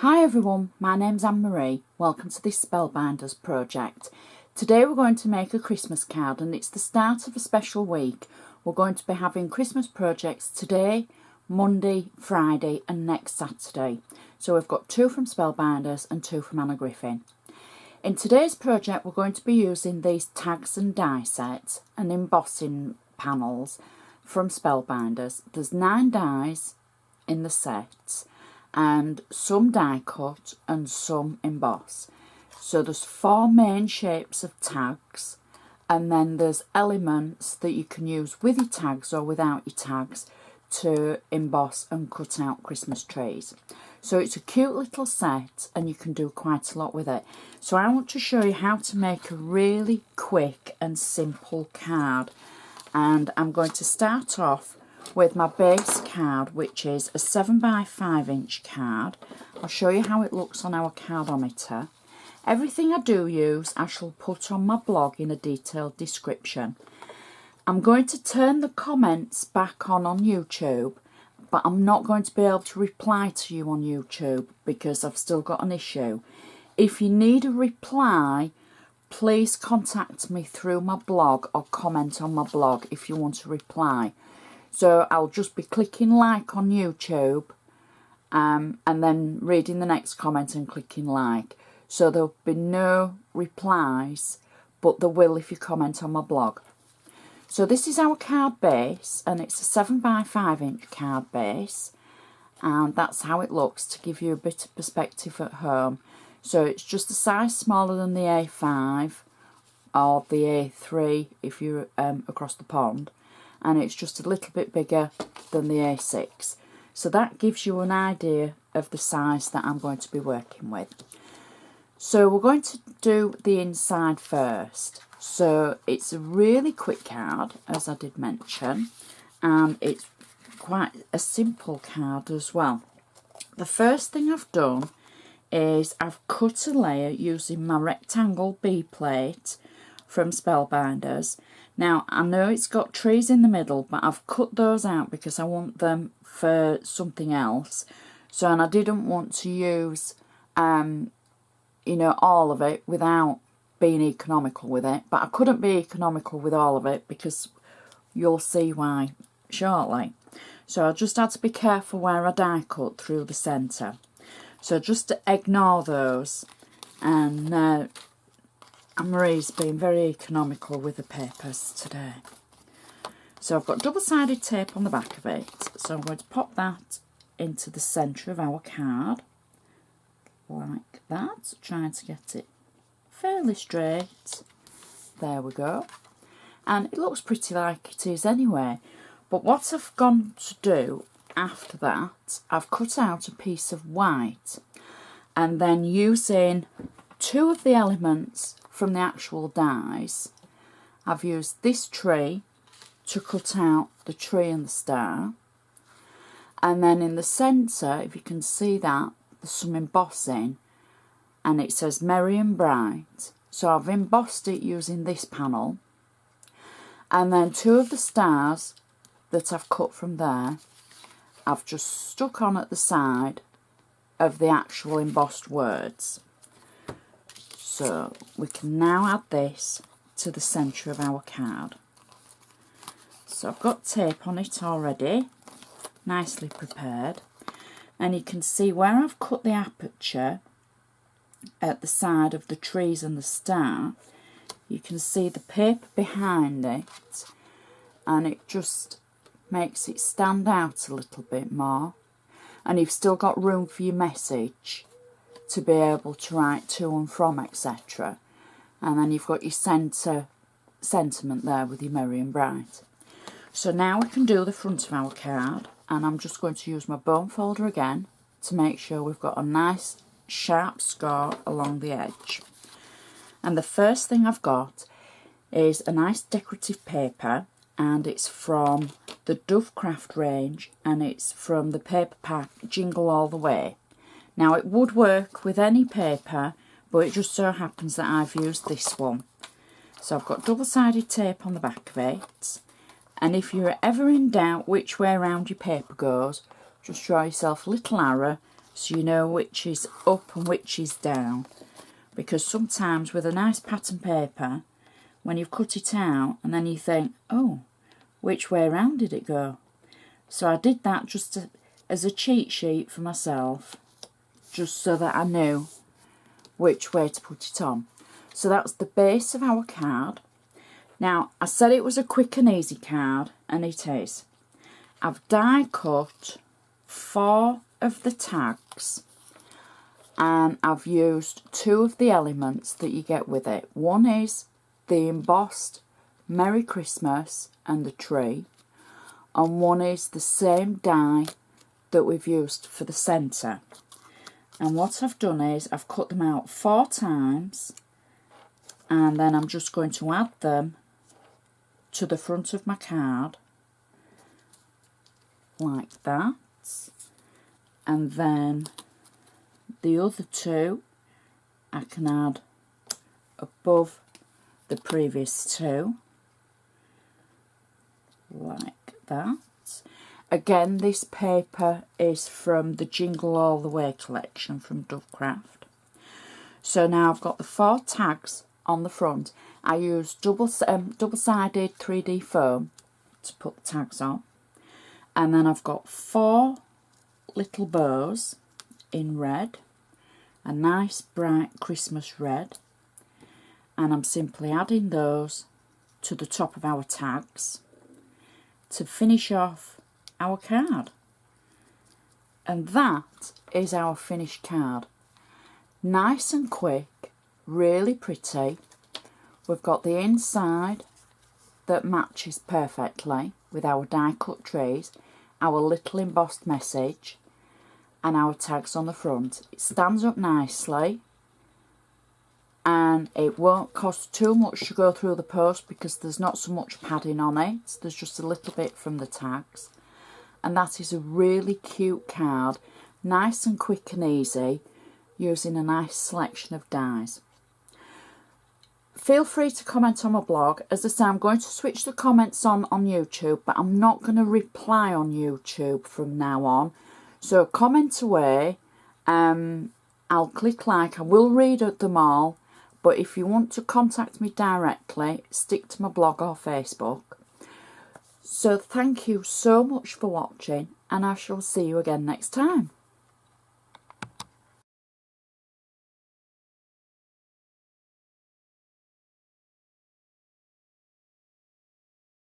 Hi everyone, my name's Anne-Marie. Welcome to this Spellbinders project. Today we're going to make a Christmas card and it's the start of a special week. We're going to be having Christmas projects today, Monday, Friday and next Saturday. So we've got 2 from Spellbinders and 2 from Anna Griffin. In today's project we're going to be using these tags and die sets and embossing panels from Spellbinders. There's 9 dies in the sets, and some die cut and some emboss. So there's 4 main shapes of tags, and then there's elements that you can use with your tags or without your tags to emboss and cut out Christmas trees. So it's a cute little set and you can do quite a lot with it. So I want to show you how to make a really quick and simple card, and I'm going to start off with my base card, which is a 7x5" card. I'll show you how it looks on our cardometer. Everything I do use I shall put on my blog in a detailed description. I'm going to turn the comments back on YouTube, but I'm not going to be able to reply to you on YouTube because I've still got an issue. If you need a reply, please contact me through my blog or comment on my blog if you want a reply. So I'll just be clicking like on YouTube and then reading the next comment and clicking like. So there'll be no replies, but there will if you comment on my blog. So this is our card base, and it's a 7x5" card base, and that's how it looks to give you a bit of perspective at home. So it's just a size smaller than the A5 or the A3 if you're across the pond, and it's just a little bit bigger than the A6. So that gives you an idea of the size that I'm going to be working with. So we're going to do the inside first. So it's a really quick card, as I did mention, and it's quite a simple card as well. The first thing I've done is I've cut a layer using my rectangle B plate from Spellbinders. Now I know it's got trees in the middle, but I've cut those out because I want them for something else. So, and I didn't want to use you know, all of it without being economical with it, but I couldn't be economical with all of it because you'll see why shortly. So I just had to be careful where I die cut through the centre. So just to ignore those, and Anne-Marie's been very economical with the papers today. So I've got double-sided tape on the back of it, so I'm going to pop that into the centre of our card, like that, trying to get it fairly straight. There we go. And it looks pretty like it is anyway, but what I've gone to do after that, I've cut out a piece of white, and then using 2 of the elements from the actual dies, I've used this tree to cut out the tree and the star, and then in the centre, if you can see that, there's some embossing and it says Merry and Bright. So I've embossed it using this panel, and then 2 of the stars that I've cut from there I've just stuck on at the side of the actual embossed words. So we can now add this to the centre of our card. So I've got tape on it already, nicely prepared, and you can see where I've cut the aperture at the side of the trees and the star. You can see the paper behind it, and it just makes it stand out a little bit more, and you've still got room for your message to be able to write to and from, etc. And then you've got your centre sentiment there with your Merry and Bright. So now we can do the front of our card, and I'm just going to use my bone folder again to make sure we've got a nice sharp score along the edge. And the first thing I've got is a nice decorative paper, and it's from the Dovecraft range, and it's from the paper pack Jingle All the Way. Now it would work with any paper, but it just so happens that I've used this one. So I've got double-sided tape on the back of it, and if you're ever in doubt which way around your paper goes, just draw yourself a little arrow so you know which is up and which is down. Because sometimes with a nice pattern paper, when you've cut it out and then you think, oh, which way around did it go? So I did that just as a cheat sheet for myself, just so that I knew which way to put it on. So that's the base of our card. Now, I said it was a quick and easy card, and it is. I've die cut 4 of the tags, and I've used 2 of the elements that you get with it. One is the embossed Merry Christmas and the tree, and one is the same die that we've used for the centre. And what I've done is I've cut them out 4 times, and then I'm just going to add them to the front of my card like that, and then the other 2 I can add above the previous 2 like that. Again, this paper is from the Jingle All the Way collection from Dovecraft. So now I've got the 4 tags on the front. I used double-sided 3D foam to put the tags on. And then I've got 4 little bows in red, a nice bright Christmas red. And I'm simply adding those to the top of our tags to finish off our card. And that is our finished card. Nice and quick, really pretty. We've got the inside that matches perfectly with our die cut trees, our little embossed message, and our tags on the front. It stands up nicely, and it won't cost too much to go through the post because there's not so much padding on it. There's just a little bit from the tags. And that is a really cute card, nice and quick and easy, using a nice selection of dies. Feel free to comment on my blog. As I say, I'm going to switch the comments on YouTube, but I'm not going to reply on YouTube from now on. So comment away. I'll click like. I will read them all, but if you want to contact me directly, stick to my blog or Facebook. So thank you so much for watching, and I shall see you again next time.